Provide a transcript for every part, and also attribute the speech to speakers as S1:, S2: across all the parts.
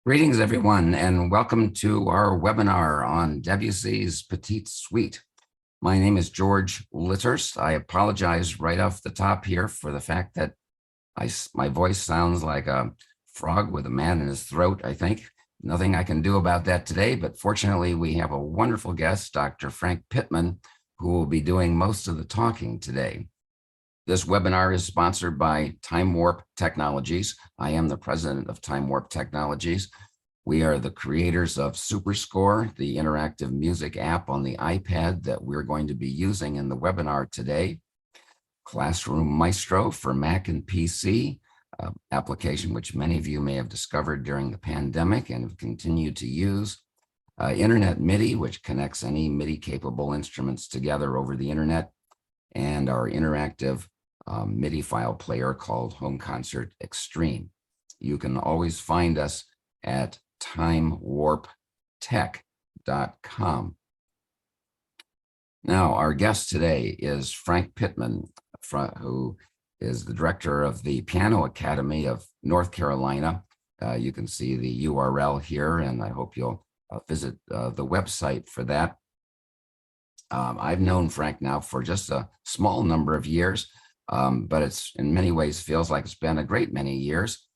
S1: Greetings, everyone, and welcome to our webinar on Debussy's Petite Suite. My name is George Litterst. I apologize right off the top here for the fact that my voice sounds like a frog with a man in his throat, I think. Nothing I can do about that today, but fortunately we have a wonderful guest, Dr. Frank Pittman, who will be doing most of the talking today. This webinar is sponsored by TimeWarp Technologies. I am the president of TimeWarp Technologies. We are the creators of SuperScore, the interactive music app on the iPad that we're going to be using in the webinar today. Classroom Maestro for Mac and PC, application which many of you may have discovered during the pandemic and have continued to use. Internet MIDI, which connects any MIDI-capable instruments together over the internet, and our interactive MIDI file player called Home Concert Extreme. You can always find us at timewarptech.com. Now, our guest today is Frank Pittman, who is the director of the Piano Academy of North Carolina. You can see the URL here, and I hope you'll visit the website for that. I've known Frank now for just a small number of years, but it's in many ways feels like it's been a great many years.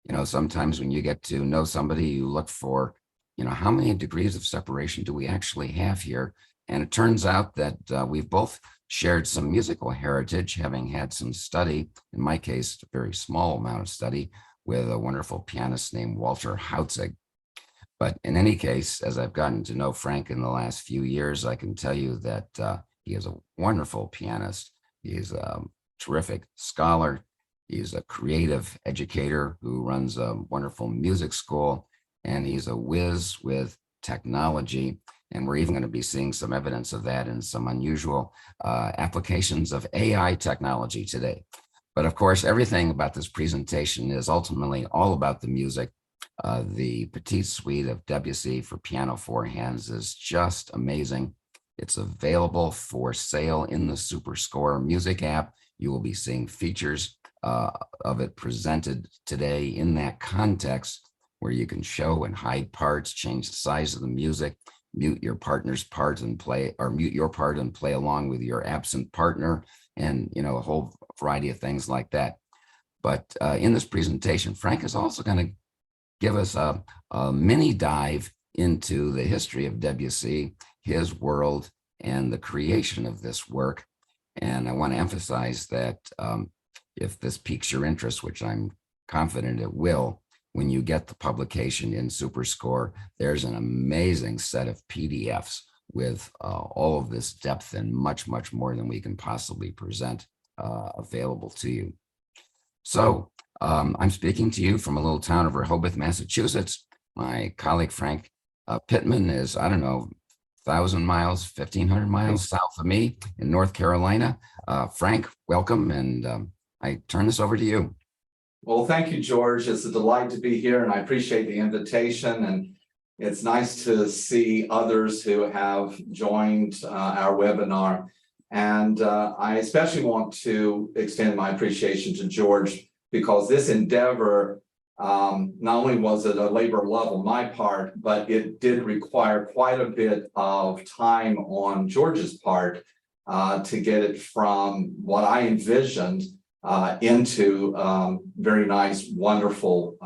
S1: You know, sometimes when you get to know somebody, you look for, how many degrees of separation do we actually have here? And it turns out that we've both shared some musical heritage, having had some study, in my case, a very small amount of study, with a wonderful pianist named Walter Hautzig. But in any case, as I've gotten to know Frank in the last few years, I can tell you that he is a wonderful pianist. He's a terrific scholar. He's a creative educator who runs a wonderful music school, and he's a whiz with technology. And we're even going to be seeing some evidence of that in some unusual applications of AI technology today. But of course, everything about this presentation is ultimately all about the music. The Petite Suite of Debussy for piano four hands is just amazing. It's available for sale in the SuperScore music app. You will be seeing features of it presented today in that context, where you can show and hide parts, change the size of the music, mute your partner's part and play, or mute your part and play along with your absent partner, and a whole variety of things like that. But in this presentation, Frank is also going to give us a mini dive into the history of Debussy, his world, and the creation of this work. And I want to emphasize that if this piques your interest, which I'm confident it will, when you get the publication in SuperScore, there's an amazing set of PDFs with all of this depth and much, much more than we can possibly present available to you. So I'm speaking to you from a little town of Rehoboth, Massachusetts. My colleague Frank Pittman is, 1,000 miles, 1,500 miles south of me in North Carolina. Frank, welcome, and I turn this over to you.
S2: Well, thank you, George. It's a delight to be here, and I appreciate the invitation. And it's nice to see others who have joined our webinar. And I especially want to extend my appreciation to George, because this endeavor, not only was it a labor of love on my part, but it did require quite a bit of time on George's part to get it from what I envisioned into very nice, wonderful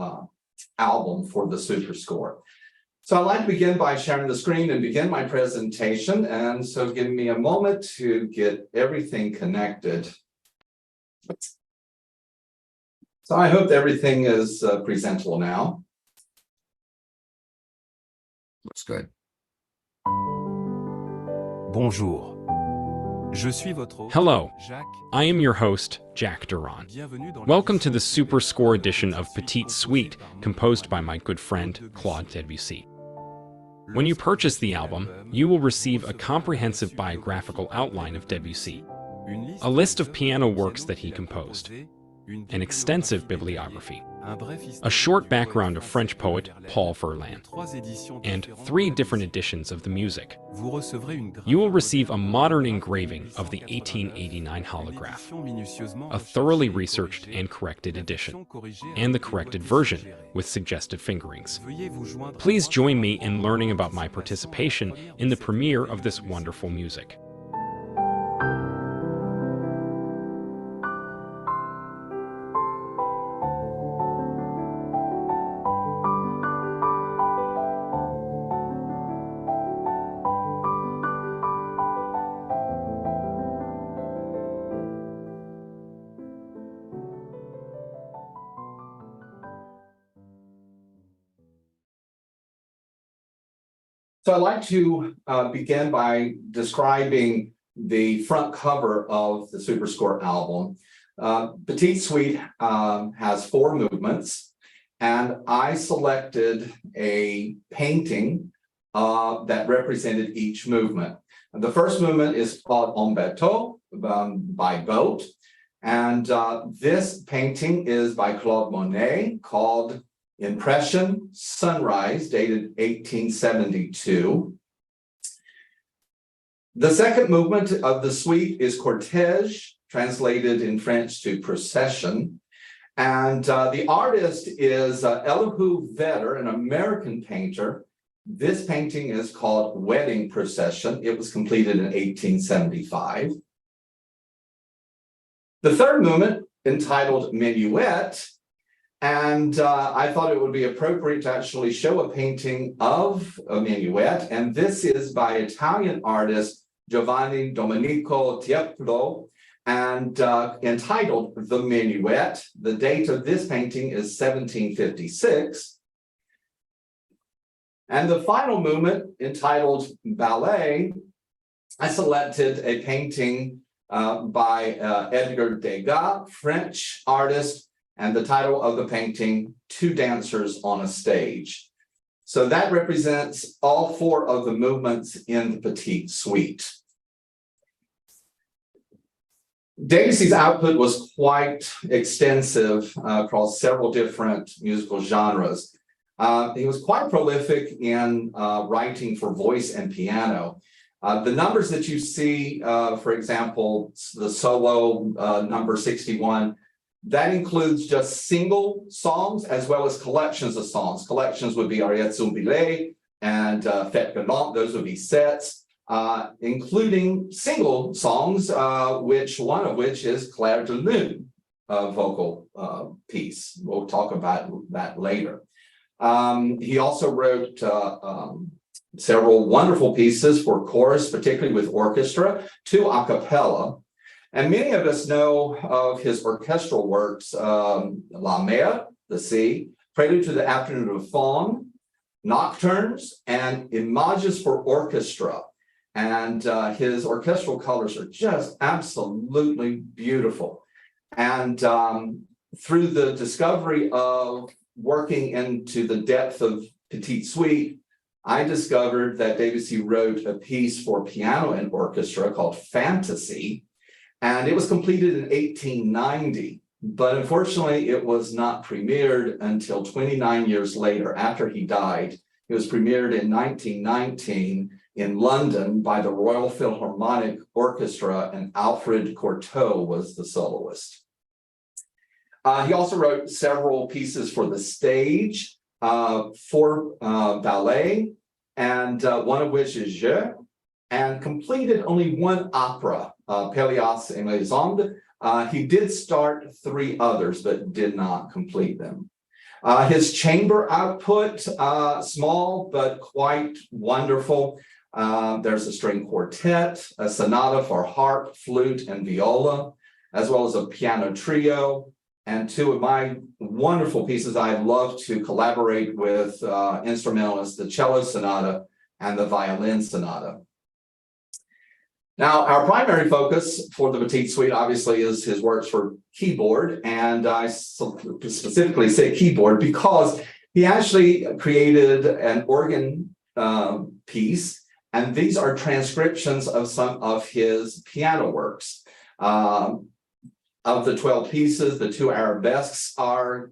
S2: album for the SuperScore. So I'd like to begin by sharing the screen and begin my presentation. And so give me a moment to get everything connected. So I hope everything is presentable now.
S1: Looks good.
S3: Bonjour.
S4: Hello, I am your host, Jack Duran. Welcome to the SuperScore edition of Petite Suite, composed by my good friend, Claude Debussy. When you purchase the album, you will receive a comprehensive biographical outline of Debussy, a list of piano works that he composed, an extensive bibliography, a short background of French poet Paul Verlaine, and 3 different editions of the music. You will receive a modern engraving of the 1889 holograph, a thoroughly researched and corrected edition, and the corrected version with suggested fingerings. Please join me in learning about my participation in the premiere of this wonderful music.
S2: So I'd like to begin by describing the front cover of the SuperScore album. Petite Suite has 4 movements, and I selected a painting that represented each movement. And the first movement is called En Bateau, by boat, and this painting is by Claude Monet, called Impression Sunrise, dated 1872. The second movement of the suite is Cortège, translated in French to procession. And the artist is Elihu Vedder, an American painter. This painting is called Wedding Procession. It was completed in 1875. The third movement, entitled Minuet, and I thought it would be appropriate to actually show a painting of a minuet, and this is by Italian artist Giovanni Domenico Tiepolo, and entitled The Minuet. The date of this painting is 1756. And the final movement, entitled Ballet, I selected a painting by Edgar Degas, French artist, and the title of the painting, Two Dancers on a Stage. So that represents all 4 of the movements in the Petite Suite. Debussy's output was quite extensive across several different musical genres. He was quite prolific in writing for voice and piano. The numbers that you see, for example, the solo number 61, that includes just single songs as well as collections of songs. Collections would be Ariette Zumbile and Fête Galante. Those would be sets, including single songs, one of which is Clair de Lune, vocal piece. We'll talk about that later. He also wrote several wonderful pieces for chorus, particularly with orchestra, 2 a cappella. And many of us know of his orchestral works, La Mer, the Sea, Prelude to the Afternoon of Faune, Nocturnes, and Images for Orchestra. And his orchestral colors are just absolutely beautiful. And through the discovery of working into the depth of Petite Suite, I discovered that Debussy wrote a piece for piano and orchestra called Fantasy, and it was completed in 1890, but unfortunately it was not premiered until 29 years later after he died. It was premiered in 1919 in London by the Royal Philharmonic Orchestra, and Alfred Cortot was the soloist. He also wrote several pieces for the stage, for ballet, and one of which is Je, and completed only 1 opera, Pelléas et Mélisande. He did start 3 others, but did not complete them. His chamber output, small but quite wonderful. There's a string quartet, a sonata for harp, flute, and viola, as well as a piano trio. And 2 of my wonderful pieces I love to collaborate with instrumentalists, the cello sonata and the violin sonata. Now, our primary focus for the Petite Suite, obviously, is his works for keyboard. And I specifically say keyboard because he actually created an organ piece. And these are transcriptions of some of his piano works. Of the 12 pieces, the 2 arabesques are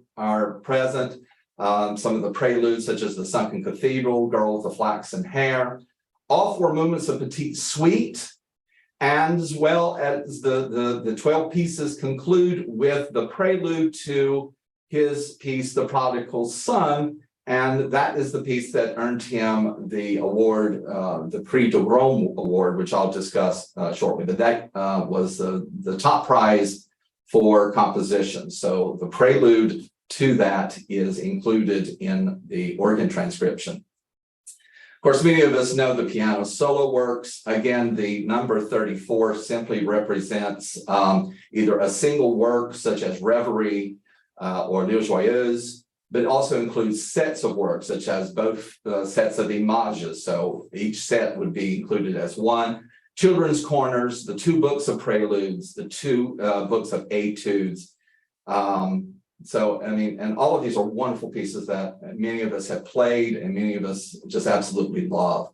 S2: present. Some of the preludes, such as the Sunken Cathedral, Girl with the Flaxen Hair, all 4 movements of Petite Suite, and as well as the 12 pieces conclude with the prelude to his piece, The Prodigal Son, and that is the piece that earned him the award, the Prix de Rome Award, which I'll discuss shortly. But that was the top prize for composition. So the prelude to that is included in the organ transcription. Of course, many of us know the piano solo works. Again, the number 34 simply represents either a single work such as Reverie or Les Joyeuses, but it also includes sets of works such as both sets of images. So each set would be included as one. Children's corners, the 2 books of preludes, the 2 books of etudes. So, I mean, and all of these are wonderful pieces that many of us have played and many of us just absolutely love.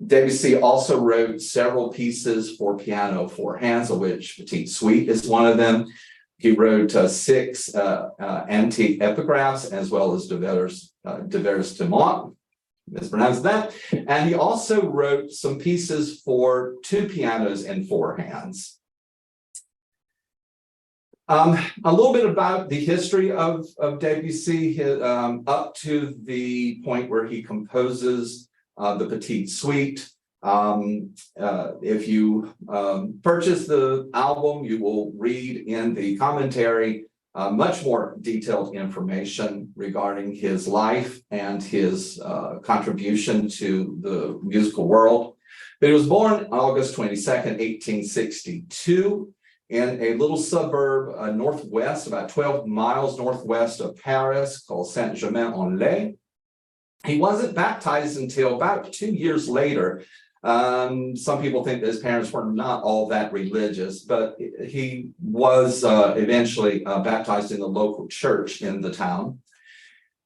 S2: Debussy also wrote several pieces for piano 4 hands, of which Petite Suite is one of them. He wrote 6 antique epigraphs, as well as Divertissement, mispronounced that. And he also wrote some pieces for 2 pianos and 4 hands. A little bit about the history of Debussy up to the point where he composes the Petite Suite. If you purchase the album, you will read in the commentary much more detailed information regarding his life and his contribution to the musical world. But he was born August 22nd, 1862. In a little suburb northwest, about 12 miles northwest of Paris, called Saint-Germain-en-Laye. He wasn't baptized until about 2 years later. Some people think that his parents were not all that religious, but he was eventually baptized in the local church in the town.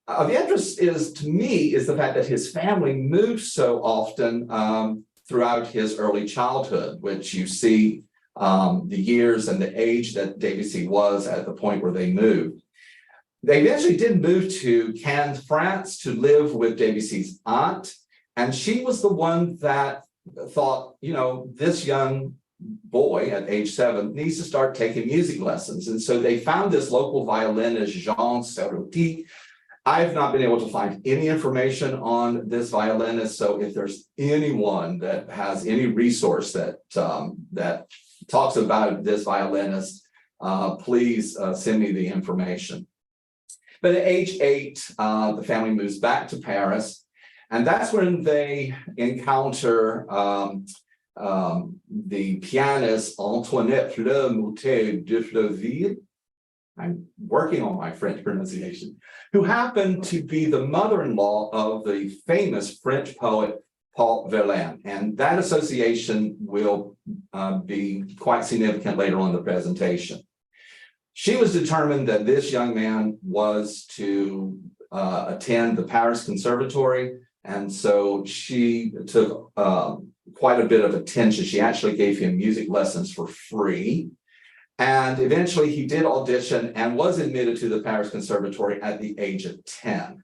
S2: Of interest to me is the fact that his family moved so often throughout his early childhood, which you see the years and the age that Debussy was at the point where they moved. They eventually did move to Cannes, France, to live with Debussy's aunt, and she was the one that thought, you know, this young boy at age 7 needs to start taking music lessons. And so they found this local violinist, Jean Serruti. I've not been able to find any information on this violinist, so if there's anyone that has any resource that talks about this violinist, please send me the information. But at age 8, the family moves back to Paris, and that's when they encounter the pianist Antoinette Fleur-Moutet de Fleurville. I'm working on my French pronunciation, who happened to be the mother-in-law of the famous French poet Paul Verlaine. And that association will be quite significant later on in the presentation. She was determined that this young man was to attend the Paris Conservatory, and so she took quite a bit of attention. She actually gave him music lessons for free. And eventually he did audition and was admitted to the Paris Conservatory at the age of 10.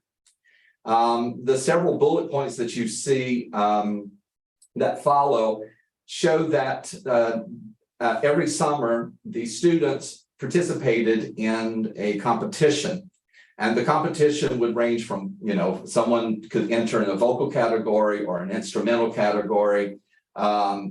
S2: The several bullet points that you see that follow show that every summer the students participated in a competition. And the competition would range from, you know, someone could enter in a vocal category or an instrumental category.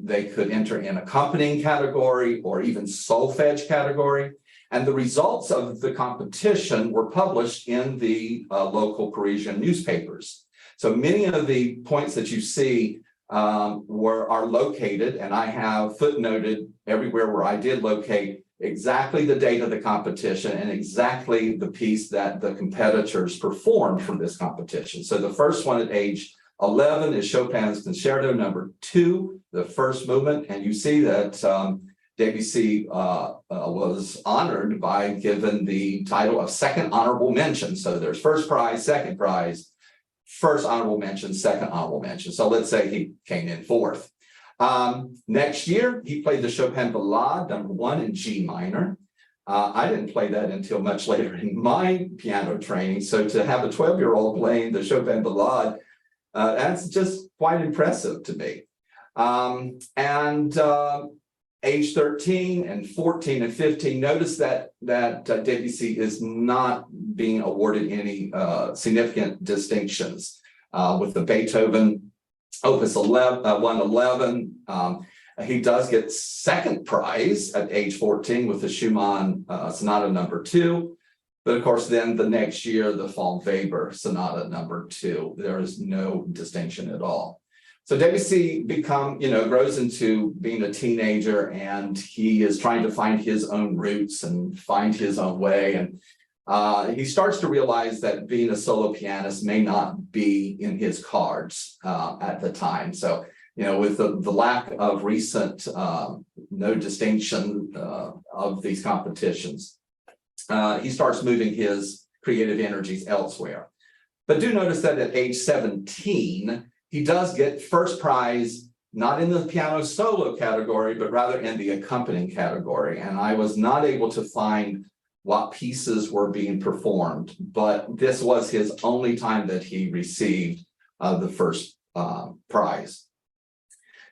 S2: They could enter in accompanying category or even solfege category. And the results of the competition were published in the local Parisian newspapers. So many of the points that you see are located, and I have footnoted everywhere where I did locate exactly the date of the competition and exactly the piece that the competitors performed for this competition. So the first one at age 11 is Chopin's Concerto No. 2, the first movement, and you see that Debussy was honored by given the title of second honorable mention. So there's first prize, second prize, first honorable mention, second honorable mention. So let's say he came in 4th. Next year, he played the Chopin Ballade, #1 in G minor. I didn't play that until much later in my piano training. So to have a 12-year-old playing the Chopin Ballade, that's just quite impressive to me. Age 13 and 14 and 15, notice that Debussy is not being awarded any significant distinctions with the Beethoven Opus 111. He does get second prize at age 14 with the Schumann Sonata #2. But of course, then the next year, the Von Weber Sonata #2. There is no distinction at all. So Debussy grows into being a teenager, and he is trying to find his own roots and find his own way. And he starts to realize that being a solo pianist may not be in his cards at the time. So, with the lack of recent no distinction of these competitions, he starts moving his creative energies elsewhere. But do notice that at age 17, he does get first prize, not in the piano solo category, but rather in the accompanying category. And I was not able to find what pieces were being performed, but this was his only time that he received the first prize.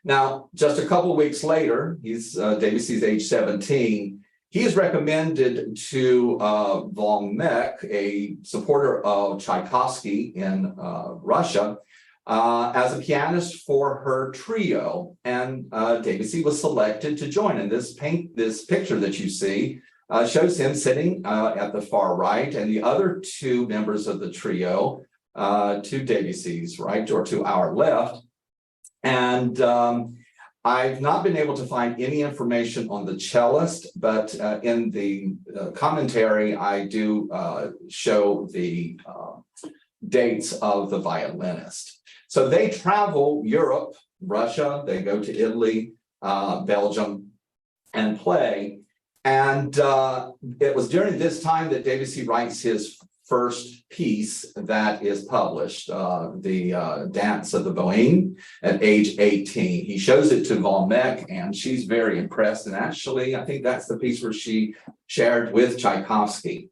S2: Now, just a couple of weeks later, Debussy's age 17. He is recommended to von Meck, a supporter of Tchaikovsky in Russia, as a pianist for her trio, and Debussy was selected to join. And this picture that you see shows him sitting at the far right, and the other two members of the trio to Debussy's right or to our left. And I've not been able to find any information on the cellist, but in the commentary, I do show the dates of the violinist. So they travel Europe, Russia, they go to Italy, Belgium, and play. And it was during this time that Debussy writes his first piece that is published, the Dance of the Bohème, at age 18. He shows it to von Meck, and she's very impressed. And actually, I think that's the piece where she shared with Tchaikovsky.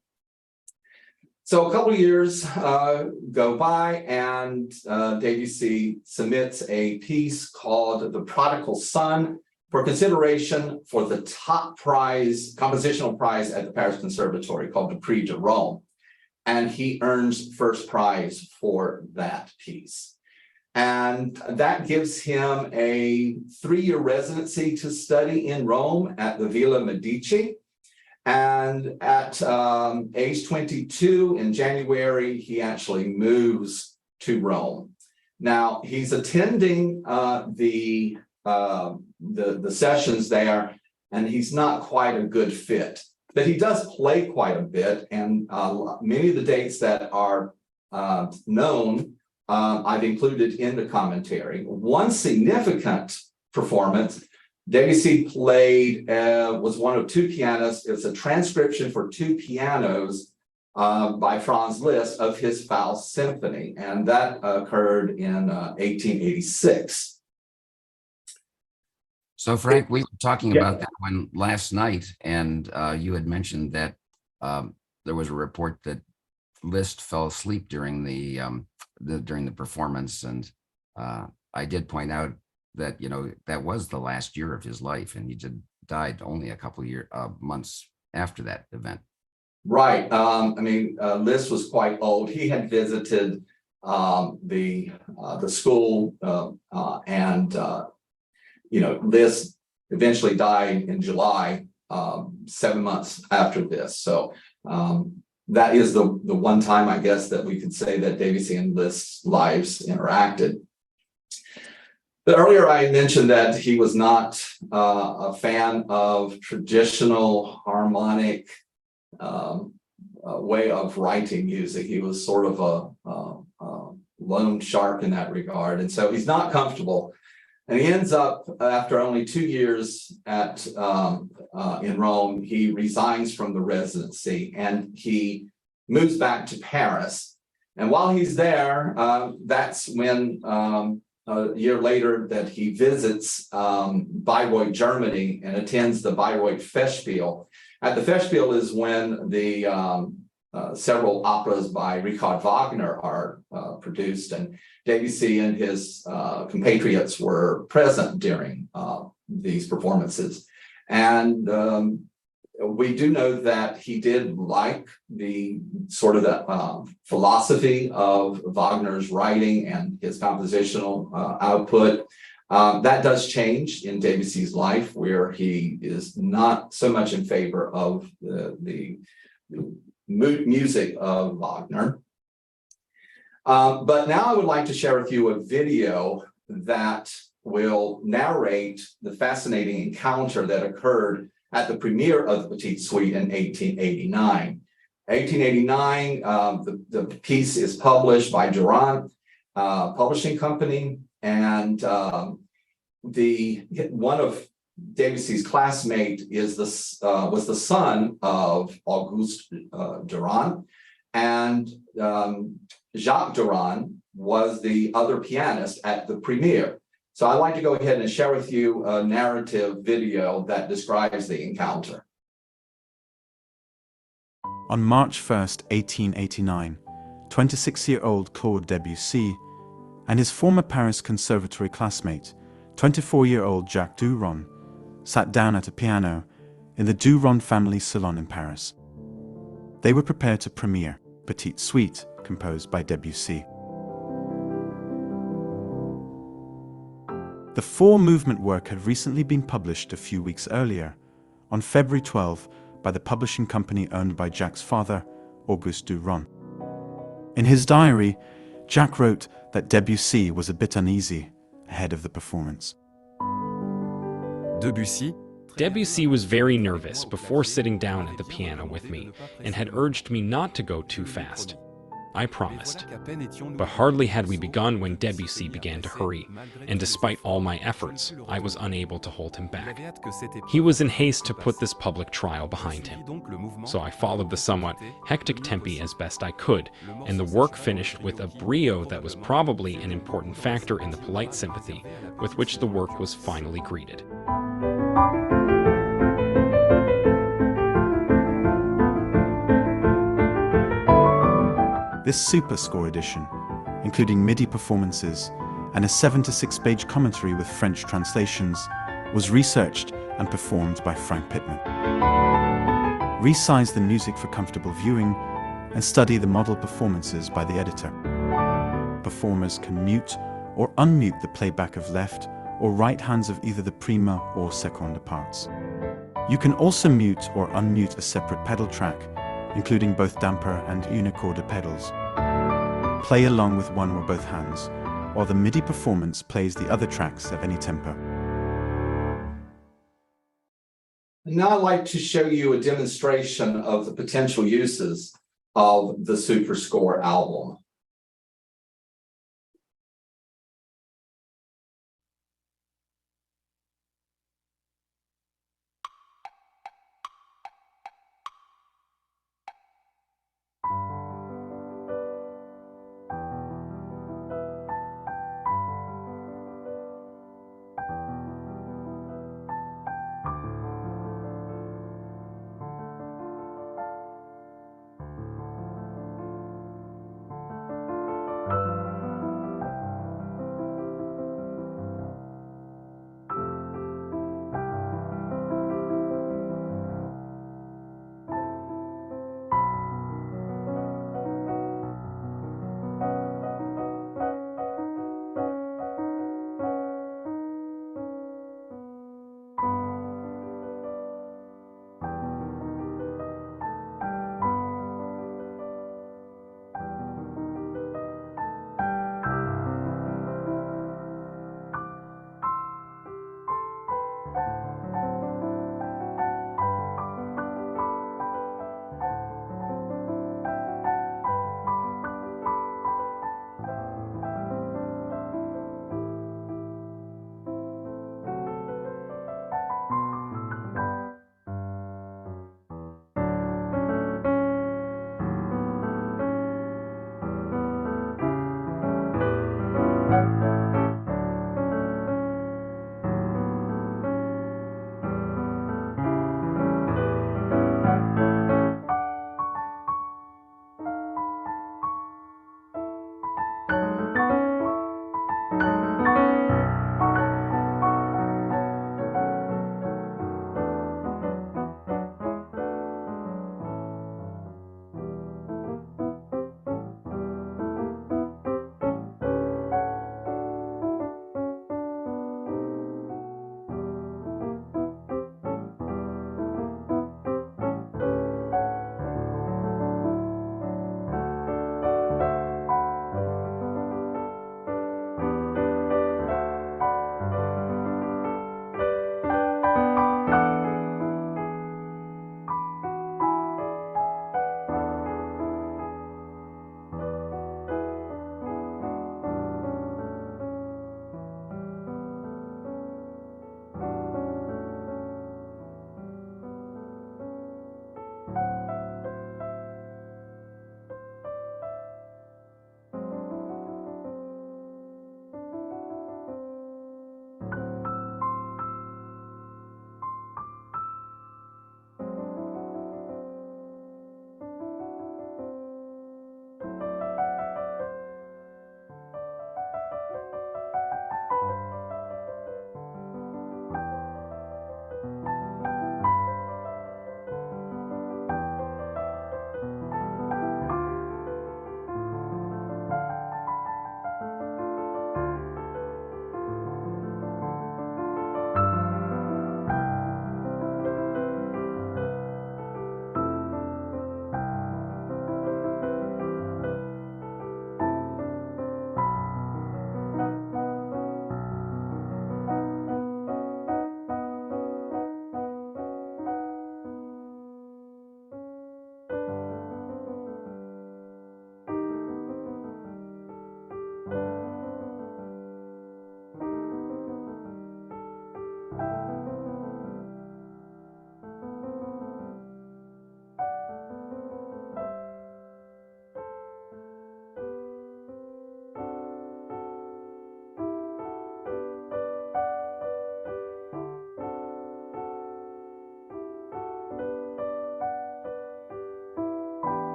S2: So a couple of years go by, and Debussy submits a piece called The Prodigal Son for consideration for the top prize, compositional prize at the Paris Conservatory called the Prix de Rome. And he earns first prize for that piece. And that gives him a 3-year residency to study in Rome at the Villa Medici. And at age 22 in January, he actually moves to Rome. Now he's attending the sessions there, and he's not quite a good fit. But he does play quite a bit, and many of the dates that are known, I've included in the commentary. One significant performance, Debussy played, was one of two pianists. It's a transcription for two pianos by Franz Liszt of his Faust Symphony, and that occurred in 1886.
S1: So, Frank, we were talking about that one last night, and you had mentioned that there was a report that Liszt fell asleep during the performance, and I did point out that that was the last year of his life, and he died only a couple of months after that event.
S2: Right. Liszt was quite old. He had visited the school, and Liszt eventually died in July, 7 months after this. So that is the one time, I guess, that we could say that Debussy and Liszt's lives interacted. But earlier I mentioned that he was not a fan of traditional harmonic way of writing music. He was sort of a lone shark in that regard. And so he's not comfortable. And he ends up, after only 2 years in Rome, he resigns from the residency and he moves back to Paris. And while he's there, that's when a year later that he visits Bayreuth, Germany, and attends the Bayreuth Festspiel. At the Festspiel is when the several operas by Richard Wagner are produced, and Debussy and his compatriots were present during these performances. And we do know that he did like the sort of the philosophy of Wagner's writing and his compositional output. That does change in Debussy's life, where he is not so much in favor of the music of Wagner. But now I would like to share with you a video that will narrate the fascinating encounter that occurred at the premiere of the Petite Suite in 1889. 1889, the piece is published by Durand Publishing Company, and one of Debussy's classmate was the son of Auguste Durand, and Jacques Durand was the other pianist at the premiere. So I'd like to go ahead and share with you a narrative video that describes the encounter.
S3: On March 1st, 1889, 26-year-old Claude Debussy and his former Paris Conservatory classmate, 24-year-old Jacques Durand, sat down at a piano in the Durand family salon in Paris. They were prepared to premiere Petite Suite, composed by Debussy. The four-movement work had recently been published a few weeks earlier, on February 12, by the publishing company owned by Jacques' father, Auguste Durand. In his diary, Jacques wrote that Debussy was a bit uneasy ahead of the performance.
S4: Debussy was very nervous before sitting down at the piano with me and had urged me not to go too fast. I promised. But hardly had we begun when Debussy began to hurry, and despite all my efforts, I was unable to hold him back. He was in haste to put this public trial behind him. So I followed the somewhat hectic tempi as best I could, and the work finished with a brio that was probably an important factor in the polite sympathy with which the work was finally greeted.
S3: This SuperScore edition, including MIDI performances and a 7-to-6-page commentary with French translations, was researched and performed by Frank Pittman. Resize the music for comfortable viewing and study the model performances by the editor. Performers can mute or unmute the playback of left or right hands of either the prima or seconda parts. You can also mute or unmute a separate pedal track, including both damper and unicorder pedals. Play along with one or both hands, while the MIDI performance plays the other tracks at any tempo.
S2: Now I'd like to show you a demonstration of the potential uses of the SuperScore album.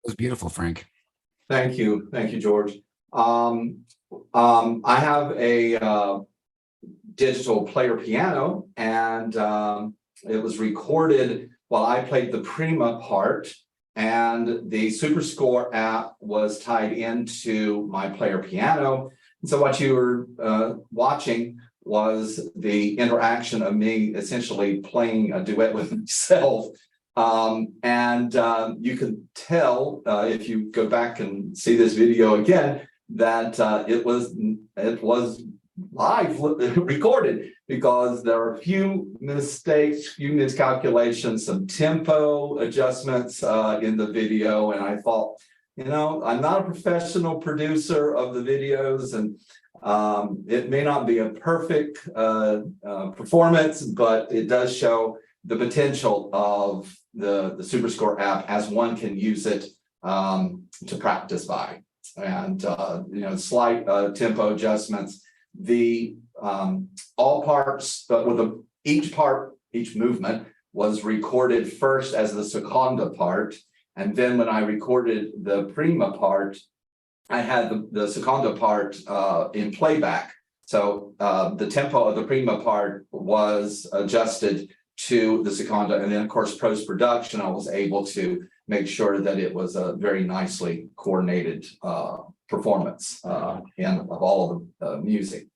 S1: It was beautiful, Frank.
S2: Thank you, George. I have a digital player piano, and it was recorded while I played the prima part, and the SuperScore app was tied into my player piano. And so what you were watching was the interaction of me essentially playing a duet with myself. You can tell if you go back and see this video again that it was live recorded, because there are a few mistakes, few miscalculations, some tempo adjustments in the video. And I thought, I'm not a professional producer of the videos, and it may not be a perfect performance, but it does show the potential of the SuperScore app as one can use it to practice by. And slight tempo adjustments. The all parts, but with each movement was recorded first as the seconda part, and then when I recorded the prima part, I had the seconda part in playback. So the tempo of the prima part was adjusted to the seconda, and then of course post-production I was able to make sure that it was a very nicely coordinated performance of all of the music.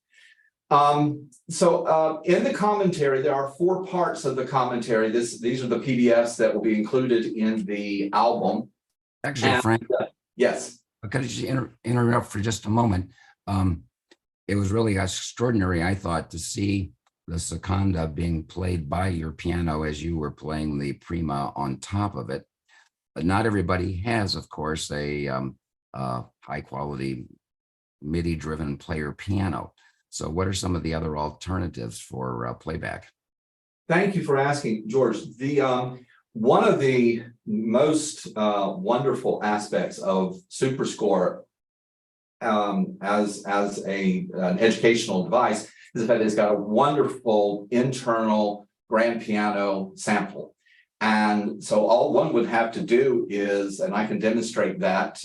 S2: So in the commentary, there are 4 parts of the commentary. These are the PDFs that will be included in the album.
S1: Actually, Frank,
S2: yes.
S1: could I just interrupt for just a moment? It was really extraordinary, I thought, to see the seconda being played by your piano as you were playing the prima on top of it. But not everybody has, of course, a high quality MIDI driven player piano. So what are some of the other alternatives for playback?
S2: Thank you for asking, George. The one of the most wonderful aspects of SuperScore as an educational device is that it's got a wonderful internal grand piano sample. And so all one would have to do is, and I can demonstrate that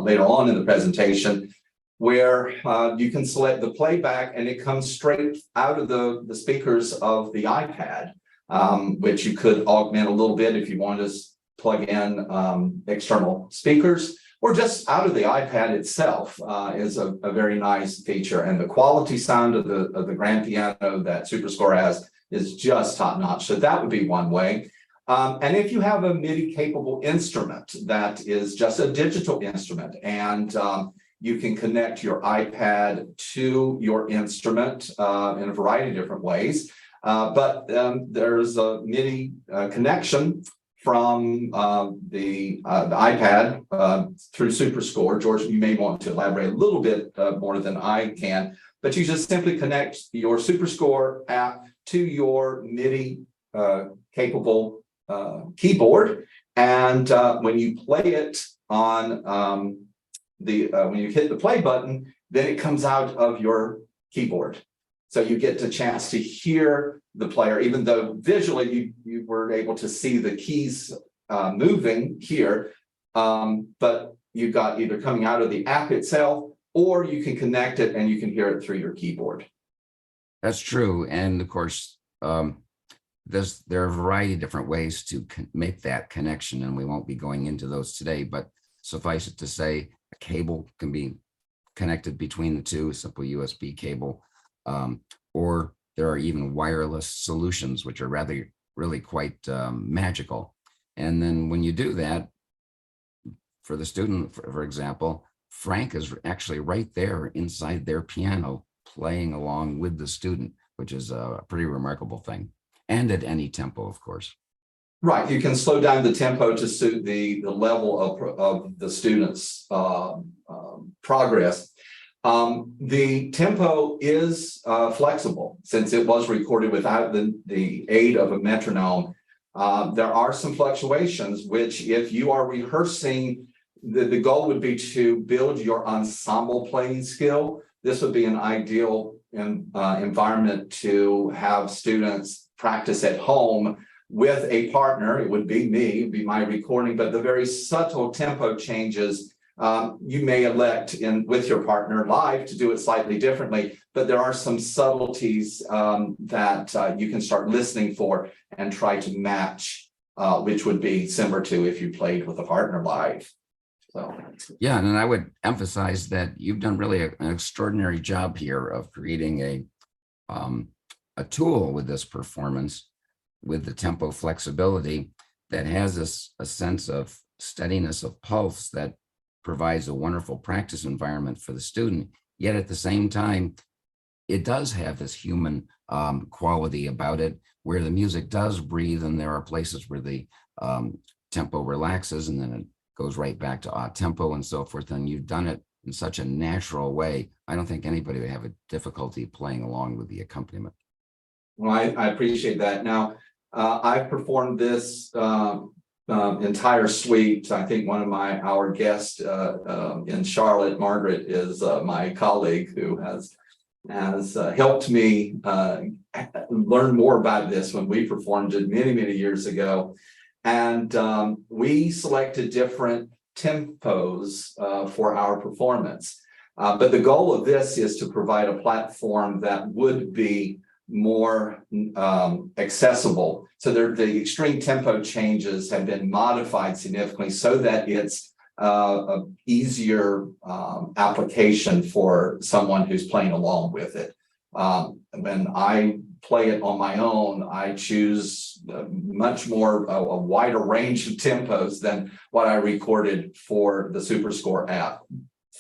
S2: later on in the presentation, where you can select the playback and it comes straight out of the speakers of the iPad, which you could augment a little bit if you want to plug in external speakers, or just out of the iPad itself is a very nice feature. And the quality sound of the grand piano that SuperScore has is just top notch. So that would be one way. And if you have a MIDI capable instrument that is just a digital instrument, and you can connect your iPad to your instrument in a variety of different ways. But there's a MIDI connection from the iPad through SuperScore. George, you may want to elaborate a little bit more than I can, but you just simply connect your SuperScore app to your MIDI capable keyboard. And when you play it on when you hit the play button, then it comes out of your keyboard. So you get the chance to hear the player, even though visually you were able to see the keys moving here, but you got either coming out of the app itself, or you can connect it and you can hear it through your keyboard.
S1: That's true. And of course, there are a variety of different ways to make that connection, and we won't be going into those today, but suffice it to say, a cable can be connected between the two, a simple USB cable, or there are even wireless solutions, which are really quite magical. And then when you do that, for the student, for example, Frank is actually right there inside their piano playing along with the student, which is a pretty remarkable thing. And at any tempo, of course.
S2: Right, you can slow down the tempo to suit the level of the student's progress. The tempo is flexible since it was recorded without the aid of a metronome. There are some fluctuations, which if you are rehearsing, the goal would be to build your ensemble playing skill. This would be an ideal environment to have students practice at home with a partner. It would be me, it would be my recording, but the very subtle tempo changes, you may elect with your partner live to do it slightly differently, but there are some subtleties that you can start listening for and try to match, which would be similar to if you played with a partner live. So.
S1: Yeah, and I would emphasize that you've done really an extraordinary job here of creating a tool with this performance, with the tempo flexibility that has a sense of steadiness of pulse that provides a wonderful practice environment for the student. Yet at the same time, it does have this human quality about it, where the music does breathe, and there are places where the tempo relaxes and then it goes right back to odd tempo and so forth. And you've done it in such a natural way. I don't think anybody would have a difficulty playing along with the accompaniment.
S2: Well, I appreciate that. Now, I've performed this entire suite. I think one of our guests in Charlotte, Margaret, is my colleague who has helped me learn more about this when we performed it many years ago. And we selected different tempos for our performance. But the goal of this is to provide a platform that would be more accessible. So the extreme tempo changes have been modified significantly so that it's an easier application for someone who's playing along with it. When I play it on my own, I choose much more a wider range of tempos than what I recorded for the SuperScore app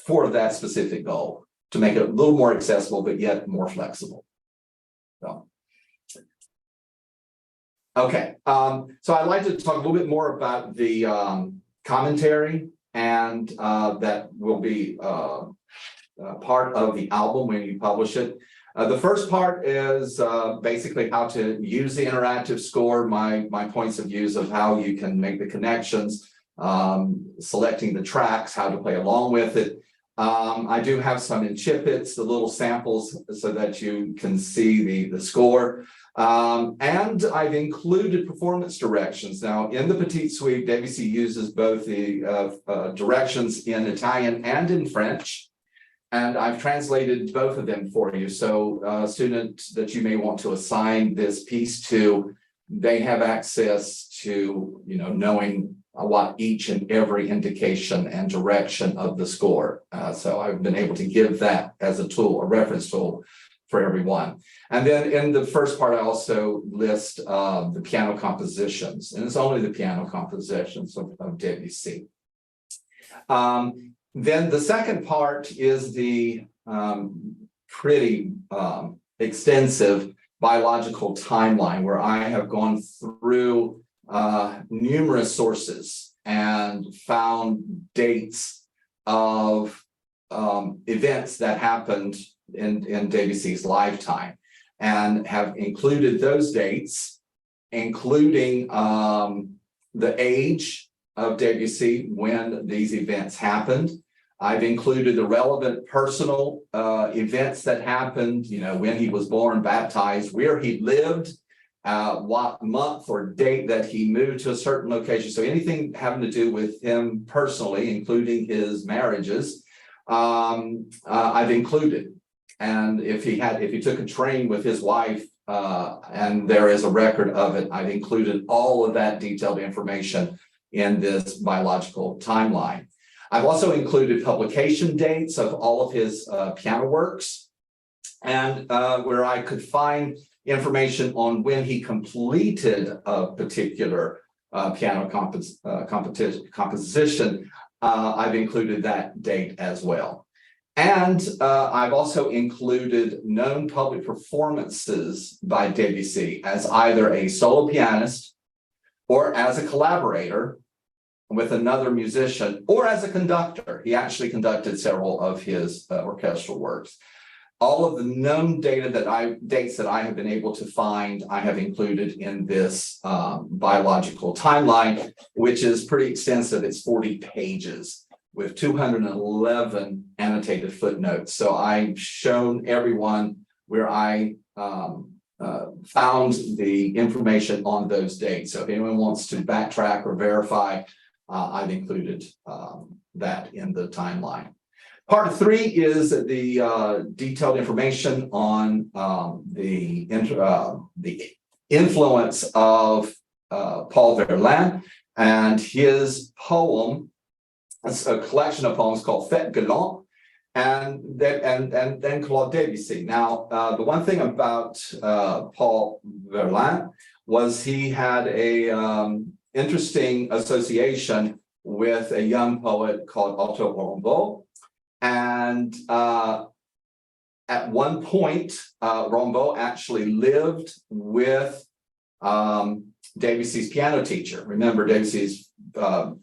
S2: for that specific goal, to make it a little more accessible, but yet more flexible. So, okay, so I'd like to talk a little bit more about the commentary, and that will be part of the album when you publish it. The first part is basically how to use the interactive score, my points of views of how you can make the connections, selecting the tracks, how to play along with it. I do have some incipits, the little samples, so that you can see the score. And I've included performance directions. Now, in the Petite suite, Debussy uses both the directions in Italian and in French. And I've translated both of them for you. So students that you may want to assign this piece to, they have access to, knowing what each and every indication and direction of the score. So I've been able to give that as a tool, a reference tool for everyone. And then in the first part, I also list the piano compositions, and it's only the piano compositions of Debussy. Then the second part is the pretty extensive biological timeline, where I have gone through numerous sources and found dates of events that happened in Debussy's lifetime, and have included those dates, including the age of Debussy when these events happened. I've included the relevant personal events that happened, when he was born, baptized, where he lived, what month or date that he moved to a certain location. So anything having to do with him personally, including his marriages, I've included. And if he took a train with his wife, and there is a record of it, I've included all of that detailed information in this biological timeline. I've also included publication dates of all of his piano works, and where I could find information on when he completed a particular piano composition, I've included that date as well. And I've also included known public performances by Debussy as either a solo pianist or as a collaborator with another musician or as a conductor. He actually conducted several of his orchestral works. All of the known dates that I have been able to find, I have included in this biological timeline, which is pretty extensive. It's 40 pages with 211 annotated footnotes. So I've shown everyone where I found the information on those dates. So if anyone wants to backtrack or verify, I've included that in the timeline. Part 3 is the detailed information on the influence of Paul Verlaine and his poem. It's a collection of poems called Fête Galante, and then Claude Debussy. Now, the one thing about Paul Verlaine was he had a interesting association with a young poet called Otto Rimbaud. And at one point, Rimbaud actually lived with Debussy's piano teacher. Remember, Debussy's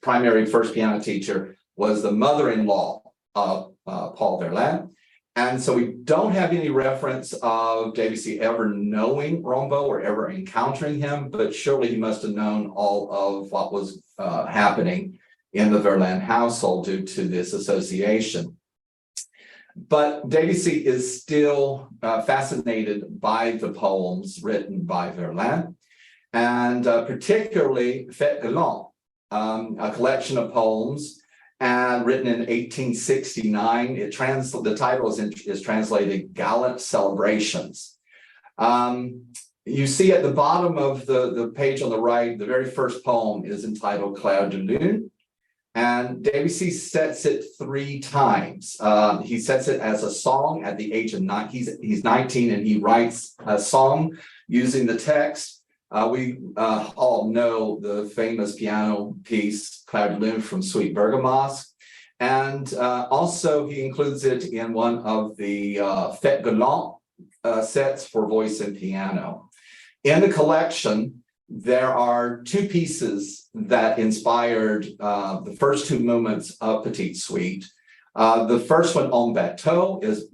S2: primary first piano teacher was the mother-in-law of Paul Verlaine. And so we don't have any reference of Debussy ever knowing Rimbaud or ever encountering him, but surely he must have known all of what was happening in the Verlaine household due to this association. But Debussy is still fascinated by the poems written by Verlaine, and particularly Fête Galante, a collection of poems written in 1869. The title is translated Gallant Celebrations. You see at the bottom of the page on the right, the very first poem is entitled Clair de Lune. And Debussy sets it 3 times. He sets it as a song at the age of 9. He's 19 and he writes a song using the text. We all know the famous piano piece, Clair de Lune from Suite Bergamasque. And also he includes it in one of the Fête Galante sets for voice and piano. In the collection, there are 2 pieces that inspired the first 2 movements of Petite Suite. The first one, En Bateau, is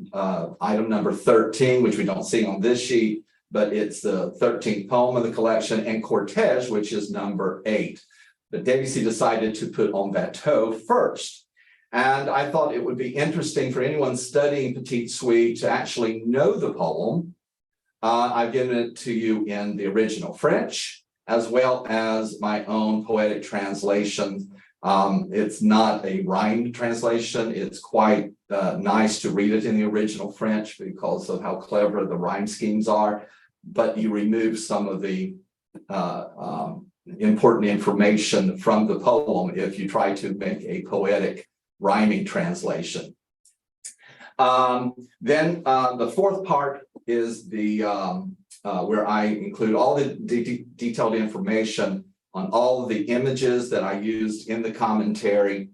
S2: item number 13, which we don't see on this sheet, but it's the 13th poem of the collection, and Cortège, which is number 8. But Debussy decided to put En Bateau first. And I thought it would be interesting for anyone studying Petite Suite to actually know the poem. I've given it to you in the original French, as well as my own poetic translation. It's not a rhymed translation. It's quite nice to read it in the original French because of how clever the rhyme schemes are, but you remove some of the important information from the poem if you try to make a poetic rhyming translation. Then the fourth part is the where I include all the detailed information on all of the images that I used in the commentary.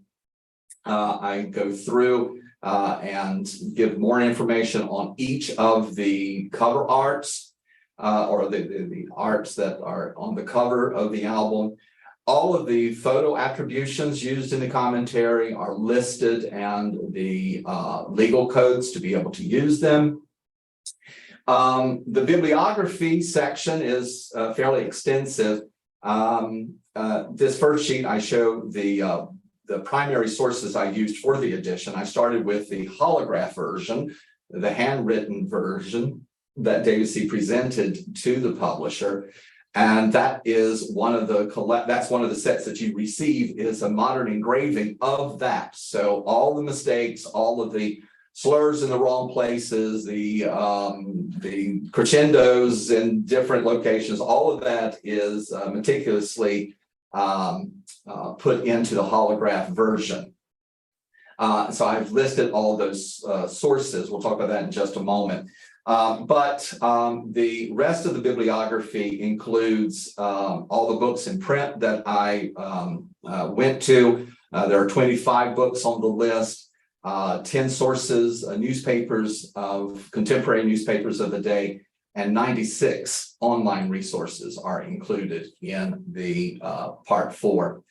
S2: I go through and give more information on each of the cover arts or the arts that are on the cover of the album. All of the photo attributions used in the commentary are listed and the legal codes to be able to use them. The bibliography section is fairly extensive. This first sheet, I show the primary sources I used for the edition. I started with the holograph version, the handwritten version that Debussy presented to the publisher. And that is one of the sets that you receive is a modern engraving of that. So all the mistakes, all of the slurs in the wrong places, the crescendos in different locations, all of that is meticulously put into the holograph version. So I've listed all those sources. We'll talk about that in just a moment. But the rest of the bibliography includes all the books in print that I went to, There are 25 books on the list, 10 sources, newspapers of contemporary newspapers of the day, and 96 online resources are included in the part 4.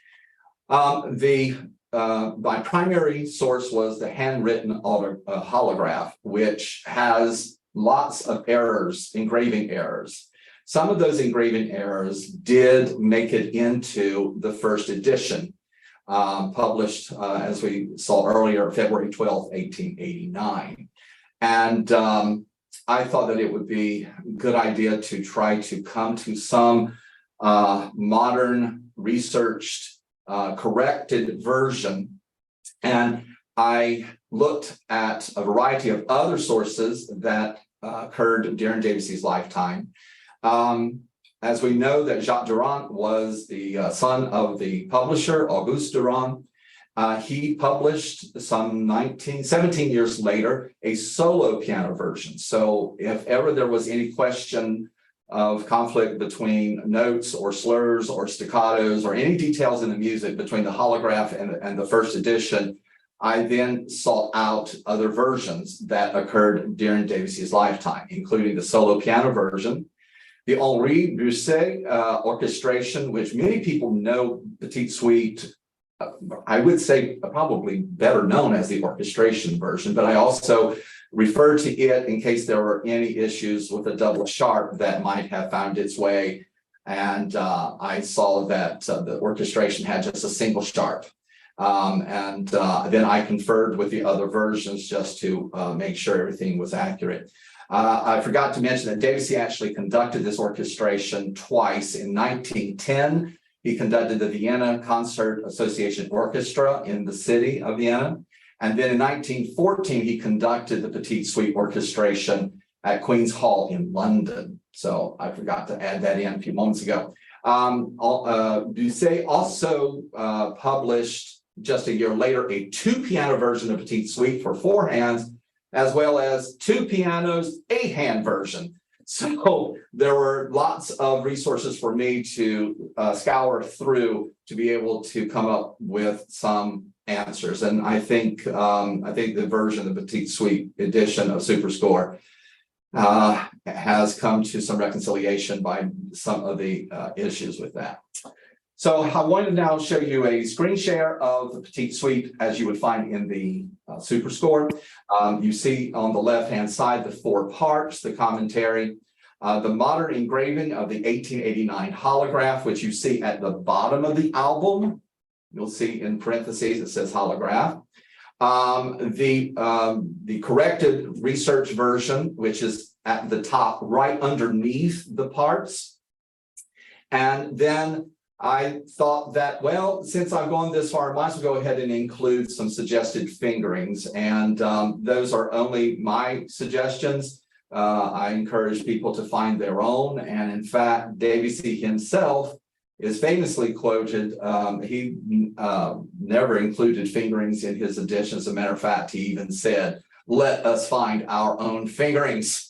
S2: My primary source was the handwritten holograph, which has lots of errors, engraving errors. Some of those engraving errors did make it into the first edition, published, as we saw earlier, February 12th, 1889. And I thought that it would be a good idea to try to come to some modern, researched, corrected version. And I looked at a variety of other sources that occurred during Debussy's lifetime. As we know that Jacques Durand was the son of the publisher, Auguste Durand. He published some 17 years later, a solo piano version. So if ever there was any question of conflict between notes or slurs or staccatos or any details in the music between the holograph and the first edition, I then sought out other versions that occurred during Debussy's lifetime, including the solo piano version, the Henri Busset orchestration, which many people know Petite Suite. I would say probably better known as the orchestration version, but I also refer to it in case there were any issues with a double sharp that might have found its way. And I saw that the orchestration had just a single sharp. Then I conferred with the other versions just to make sure everything was accurate. I forgot to mention that Debussy actually conducted this orchestration twice. In 1910, he conducted the Vienna Concert Association Orchestra in the city of Vienna. And then in 1914, he conducted the Petite Suite orchestration at Queen's Hall in London. So I forgot to add that in a few moments ago. Busset also published just a year later a 2-piano version of Petite Suite for 4 hands, as well as 2 pianos, 8-hand version. So there were lots of resources for me to scour through to be able to come up with some answers. And I think the version of the Petite Suite edition of SuperScore has come to some reconciliation by some of the issues with that. So I want to now show you a screen share of the Petite Suite as you would find in the SuperScore. You see on the left-hand side the 4 parts, the commentary, the modern engraving of the 1889 holograph, which you see at the bottom of the album. You'll see in parentheses it says holograph. The corrected research version, which is at the top right underneath the parts. And then I thought that, well, since I've gone this far, I might as well go ahead and include some suggested fingerings. And those are only my suggestions. I encourage people to find their own. And in fact, Debussy himself is famously quoted. He never included fingerings in his edition. As a matter of fact, he even said, "Let us find our own fingerings."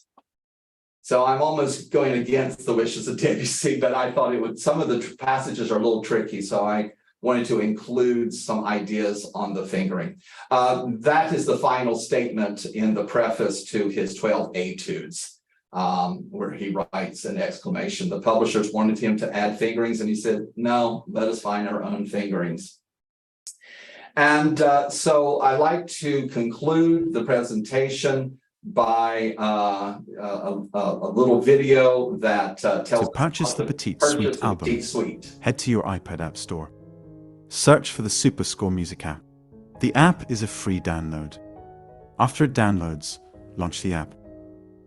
S2: So I'm almost going against the wishes of Debussy, but I thought it would, some of the passages are a little tricky, so I wanted to include some ideas on the fingering. That is the final statement in the preface to his 12 etudes, where he writes an exclamation. The publishers wanted him to add fingerings, and he said, "No, let us find our own fingerings." And so I like to conclude the presentation by a little video that tells
S3: To purchase the Petite
S2: purchase
S3: Suite
S2: the
S3: album,
S2: Petite Suite.
S3: head to your iPad App Store. Search for the SuperScore Music app. The app is a free download. After it downloads, launch the app.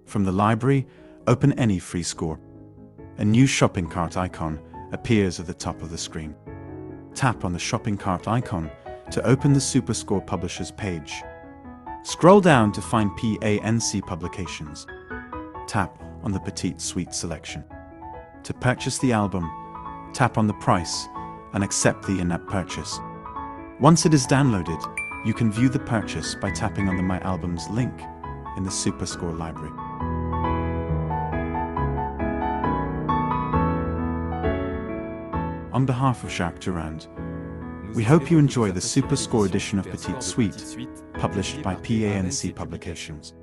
S3: From the library, open any free score. A new shopping cart icon appears at the top of the screen. Tap on the shopping cart icon to open the SuperScore Publishers page. Scroll down to find PANC publications. Tap on the Petite Suite selection. To purchase the album, tap on the price and accept the in-app purchase. Once it is downloaded, you can view the purchase by tapping on the My Albums link in the SuperScore library. On behalf of Jacques Durand, We hope you enjoy the SuperScore edition of Petite Suite, published by PANC Publications.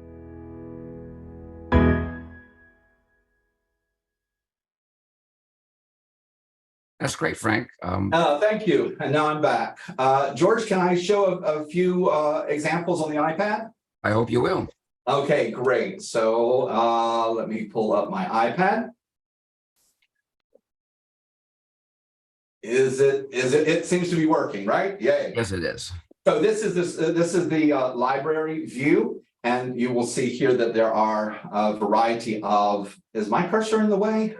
S1: That's great, Frank.
S2: Thank you. And now I'm back. George, can I show a few examples on the iPad?
S1: I hope you will.
S2: Okay, great. So let me pull up my iPad. It seems to be working, right? Yay.
S1: Yes, it is.
S2: So this is the library view, and you will see here that there are a variety of, is my cursor in the way?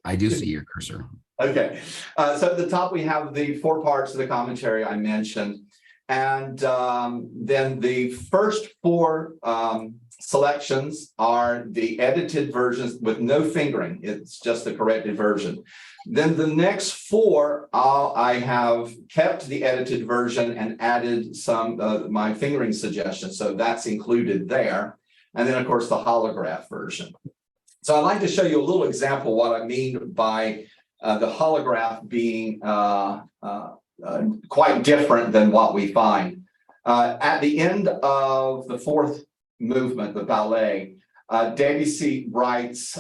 S1: I do see your cursor.
S2: Okay, so at the top we have the 4 parts of the commentary I mentioned, and then the first 4 selections are the edited versions with no fingering. It's just the corrected version. Then the next 4, I have kept the edited version and added some my fingering suggestions, so that's included there. And then of course the holograph version. So I'd like to show you a little example what I mean by the holograph being quite different than what we find. At the end of the 4th movement, the ballet, Debussy writes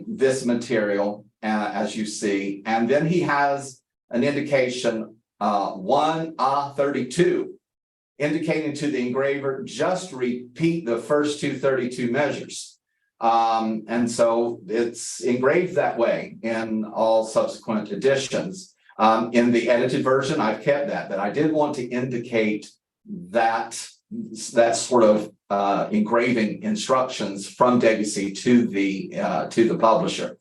S2: this material, as you see, and then he has an indication 1A32, indicating to the engraver, just repeat the first 232 measures. And so it's engraved that way in all subsequent editions. In the edited version, I've kept that I did want to indicate that sort of engraving instructions from Debussy to the publisher.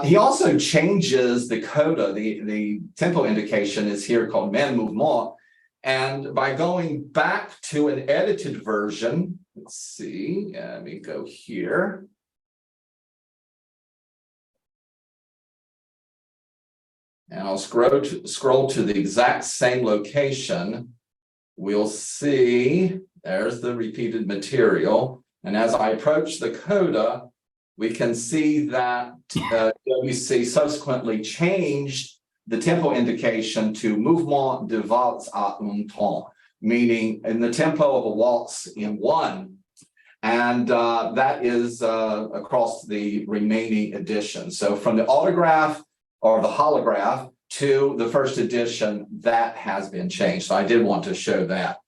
S2: He also changes the coda. The tempo indication is here called main mouvement. And by going back to an edited version, let's see, let me go here. And I'll scroll to the exact same location. We'll see, there's the repeated material. And as I approach the coda, we can see that WC subsequently changed the tempo indication to mouvement de valse à un temps, meaning in the tempo of a waltz in 1. And that is across the remaining editions. So from the autograph or the holograph to the first edition, that has been changed. So I did want to show that.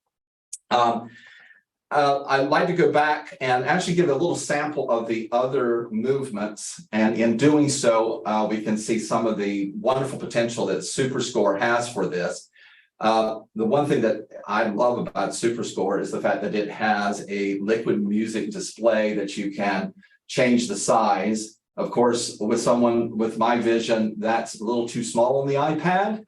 S2: I'd like to go back and actually give a little sample of the other movements. And in doing so, we can see some of the wonderful potential that SuperScore has for this. The one thing that I love about SuperScore is the fact that it has a liquid music display that you can change the size. Of course, with someone with my vision, that's a little too small on the iPad.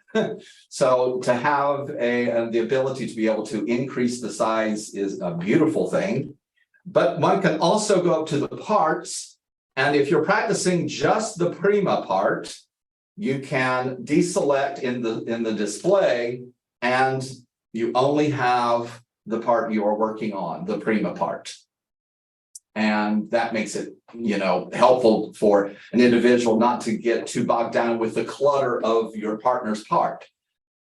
S2: So to have the ability to be able to increase the size is a beautiful thing. But one can also go up to the parts. And if you're practicing just the prima part, you can deselect in the display, and you only have the part you are working on, the prima part. And that makes it, helpful for an individual not to get too bogged down with the clutter of your partner's part.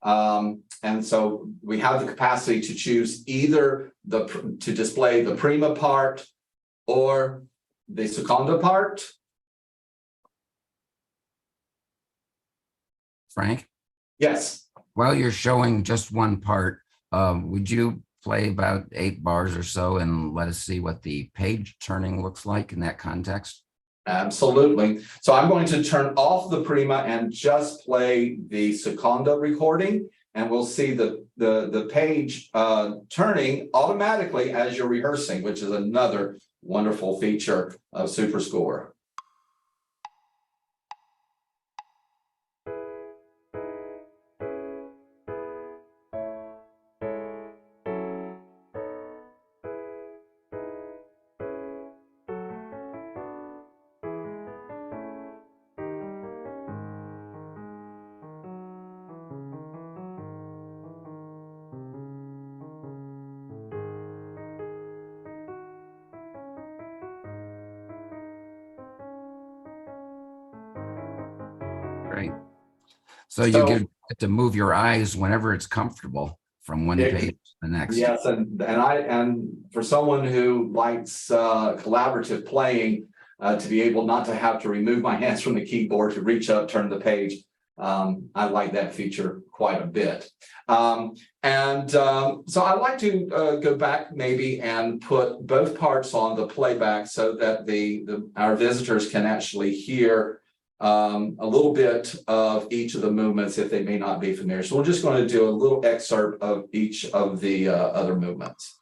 S2: And so we have the capacity to choose either to display the prima part or the seconda part.
S1: Frank?
S2: Yes.
S1: While you're showing just one part, would you play about 8 bars or so and let us see what the page turning looks like in that context?
S2: Absolutely. So I'm going to turn off the prima and just play the seconda recording, and we'll see the page turning automatically as you're rehearsing, which is another wonderful feature of SuperScore.
S1: Great. So you give to move your eyes whenever it's comfortable from one page to the next.
S2: Yes, and for someone who likes collaborative playing, to be able not to have to remove my hands from the keyboard to reach up, turn the page, I like that feature quite a bit. So I like to go back maybe and put both parts on the playback so that our visitors can actually hear a little bit of each of the movements if they may not be familiar. So we're just going to do a little excerpt of each of the other movements.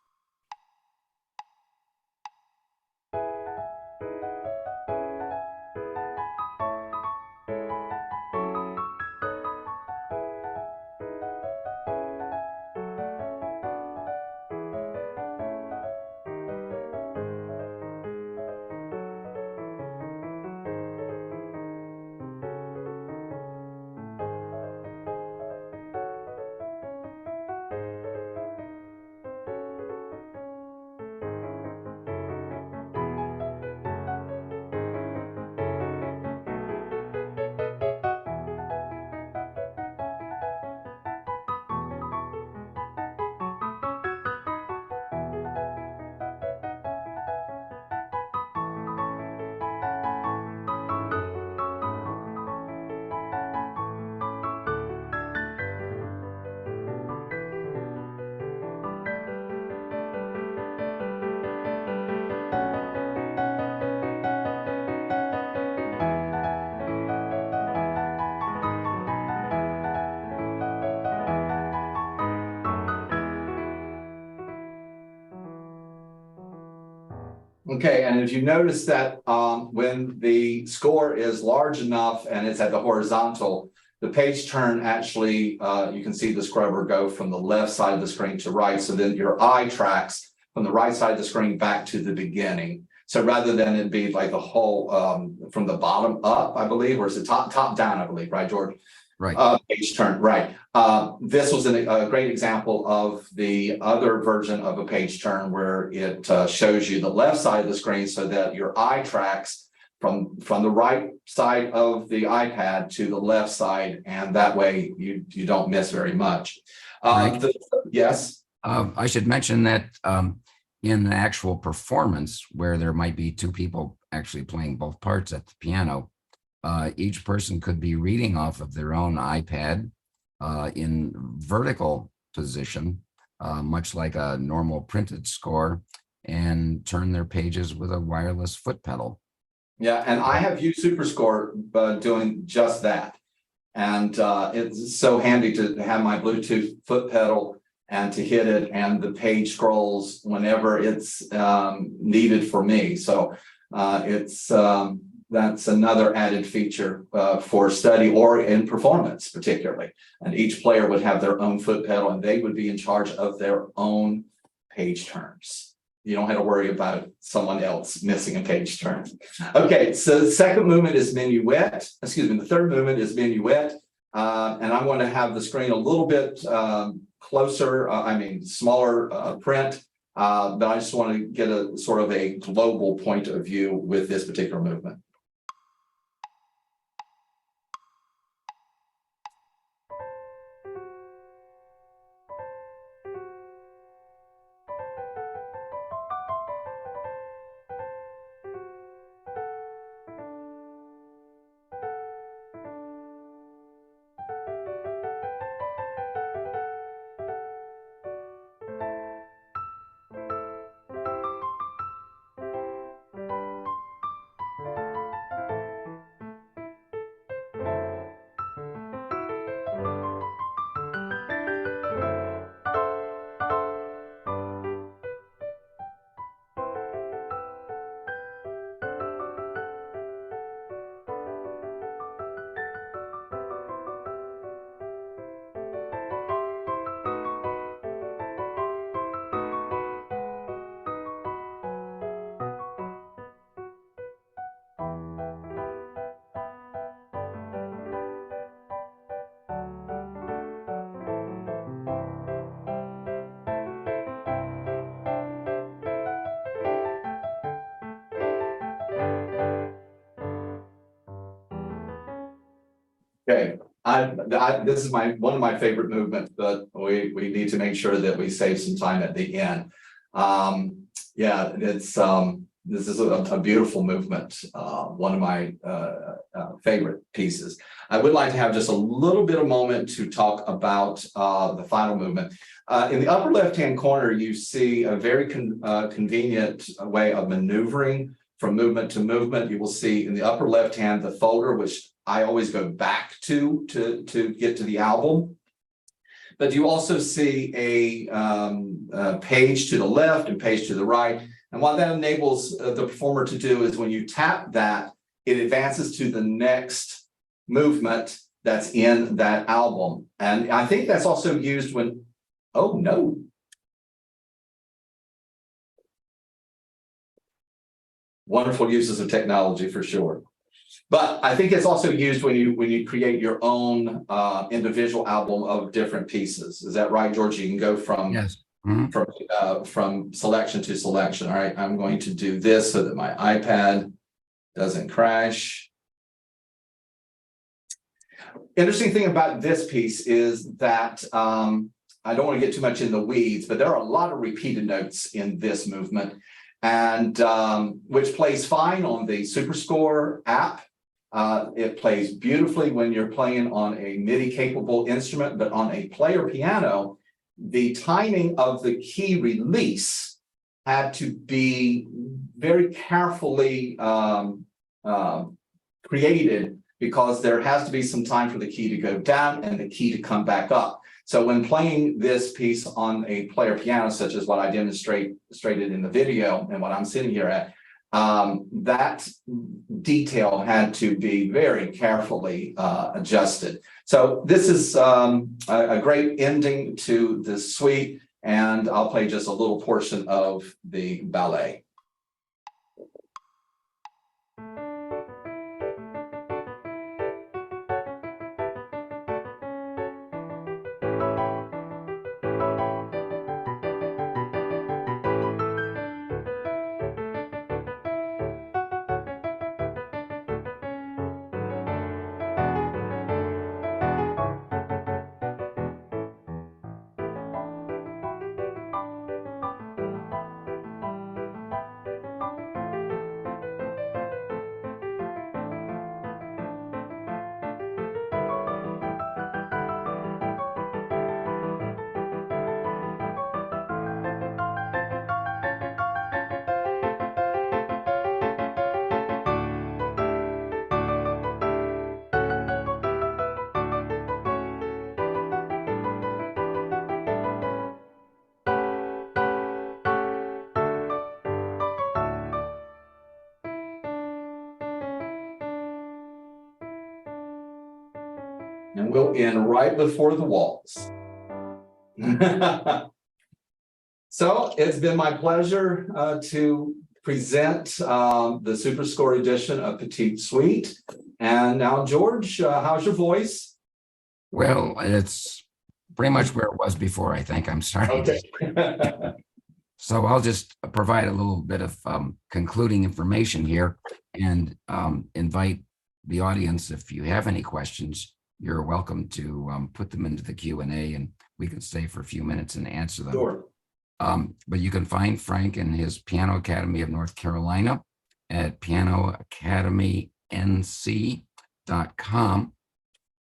S2: Okay, and if you notice that when the score is large enough and it's at the horizontal, the page turn actually, you can see the scrubber go from the left side of the screen to right. So then your eye tracks from the right side of the screen back to the beginning. So rather than it be like the whole from the bottom up, I believe, or is it top down, I believe, right, George?
S1: Right.
S2: Page turn, right. This was a great example of the other version of a page turn where it shows you the left side of the screen so that your eye tracks from the right side of the iPad to the left side, and that way you don't miss very much.
S1: Right.
S2: Yes.
S1: I should mention that in the actual performance where there might be two people actually playing both parts at the piano, each person could be reading off of their own iPad in vertical position, much like a normal printed score, and turn their pages with a wireless foot pedal.
S2: Yeah, and I have used SuperScore doing just that. And it's so handy to have my Bluetooth foot pedal and to hit it, and the page scrolls whenever it's needed for me. So that's another added feature for study or in performance particularly. And each player would have their own foot pedal and they would be in charge of their own page turns. You don't have to worry about someone else missing a page turn. Okay, so the second movement is minuet. Excuse me, the third movement is minuet. And I'm going to have the screen a little bit closer, smaller print. But I just want to get a sort of a global point of view with this particular movement. Okay, this is one of my favorite movements, but we need to make sure that we save some time at the end. Yeah, this is a beautiful movement, one of my favorite pieces. I would like to have just a little bit of moment to talk about the final movement. In the upper left-hand corner, you see a very convenient way of maneuvering from movement to movement. You will see in the upper left-hand the folder, which I always go back to get to the album. But you also see a page to the left and page to the right. And what that enables the performer to do is when you tap that, it advances to the next movement that's in that album. And I think that's also used when, oh no. Wonderful uses of technology for sure. But I think it's also used when you create your own individual album of different pieces. Is that right, George? You can go from
S1: Yes.
S2: from selection to selection. All right, I'm going to do this so that my iPad doesn't crash. Interesting thing about this piece is that I don't want to get too much in the weeds, but there are a lot of repeated notes in this movement, and which plays fine on the SuperScore app. It plays beautifully when you're playing on a MIDI capable instrument, but on a player piano, the timing of the key release had to be very carefully created, because there has to be some time for the key to go down and the key to come back up. So when playing this piece on a player piano, such as what I demonstrated in the video and what I'm sitting here at, that detail had to be very carefully adjusted. So this is a great ending to this suite, and I'll play just a little portion of the ballet. And we'll end right before the waltz. So it's been my pleasure to present the SuperScore edition of Petite Suite. And now, George, how's your voice?
S1: Well, it's pretty much where it was before, I think. I'm sorry.
S2: Okay.
S1: So I'll just provide a little bit of concluding information here and invite the audience, if you have any questions, you're welcome to put them into the Q&A, and we can stay for a few minutes and answer them.
S2: Sure.
S1: But you can find Frank and his Piano Academy of North Carolina at pianoacademync.com.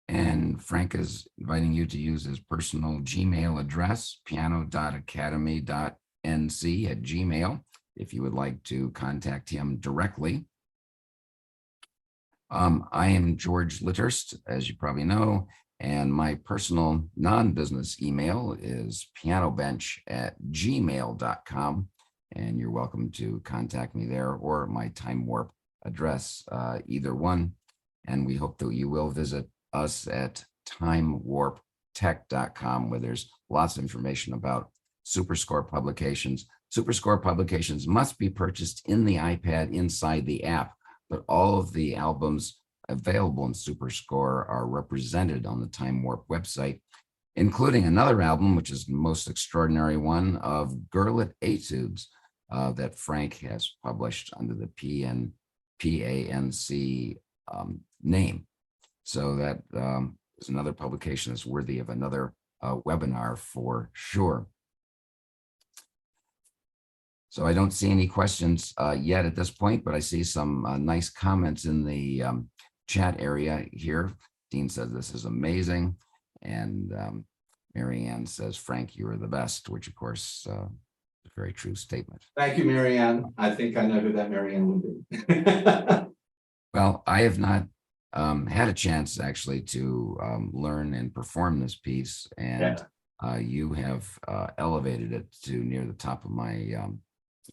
S1: And Frank is inviting you to use his personal Gmail address, piano.academy.nc@gmail, if you would like to contact him directly. I am George Litterst, as you probably know, and my personal non-business email is pianobench@gmail.com, and you're welcome to contact me there, or my TimeWarp address, either one. And we hope that you will visit us at TimeWarpTech.com, where there's lots of information about SuperScore publications. SuperScore publications must be purchased in the iPad inside the app, but all of the albums available in SuperScore are represented on the TimeWarp website, including another album, which is the most extraordinary one, of Gurlitt Etudes that Frank has published under the PANC name. So that is another publication that's worthy of another webinar for sure. So I don't see any questions yet at this point, but I see some nice comments in the chat area here. Dean says this is amazing. And Marianne says, Frank, you are the best, which of course is a very true statement.
S2: Thank you, Marianne. I think I know who that Marianne would be.
S1: Well, I have not had a chance actually to learn and perform this piece, and you have elevated it to near the top of my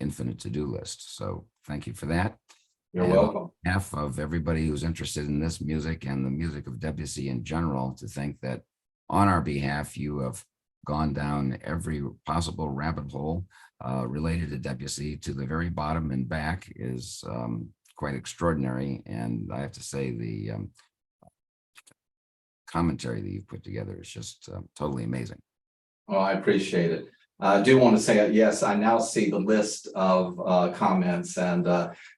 S1: infinite to-do list. So thank you for that.
S2: You're
S1: And
S2: welcome.
S1: on behalf of everybody who's interested in this music and the music of Debussy in general, to think that on our behalf, you have gone down every possible rabbit hole related to Debussy to the very bottom and back is quite extraordinary. And I have to say the commentary that you've put together is just totally amazing.
S2: Well, I appreciate it. I do want to say, yes, I now see the list of comments, and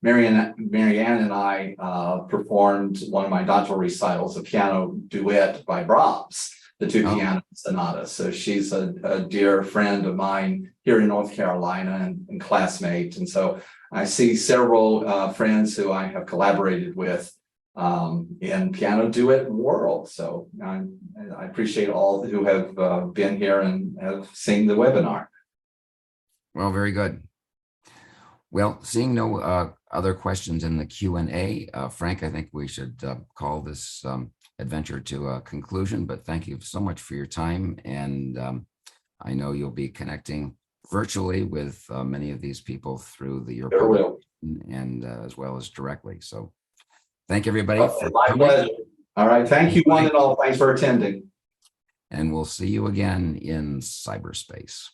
S2: Marianne and I performed one of my doctoral recitals, a piano duet by Brahms, the two piano sonatas. So she's a dear friend of mine here in North Carolina and classmate. And so I see several friends who I have collaborated with in piano duet world. So I appreciate all who have been here and have seen the webinar.
S1: Well, very good. Well, seeing no other questions in the Q&A, Frank, I think we should call this adventure to a conclusion, but thank you so much for your time. And I know you'll be connecting virtually with many of these people through your publication and as well as directly. So thank everybody.
S2: My pleasure. All right. Thank you one and all. Thanks for attending.
S1: And we'll see you again in cyberspace.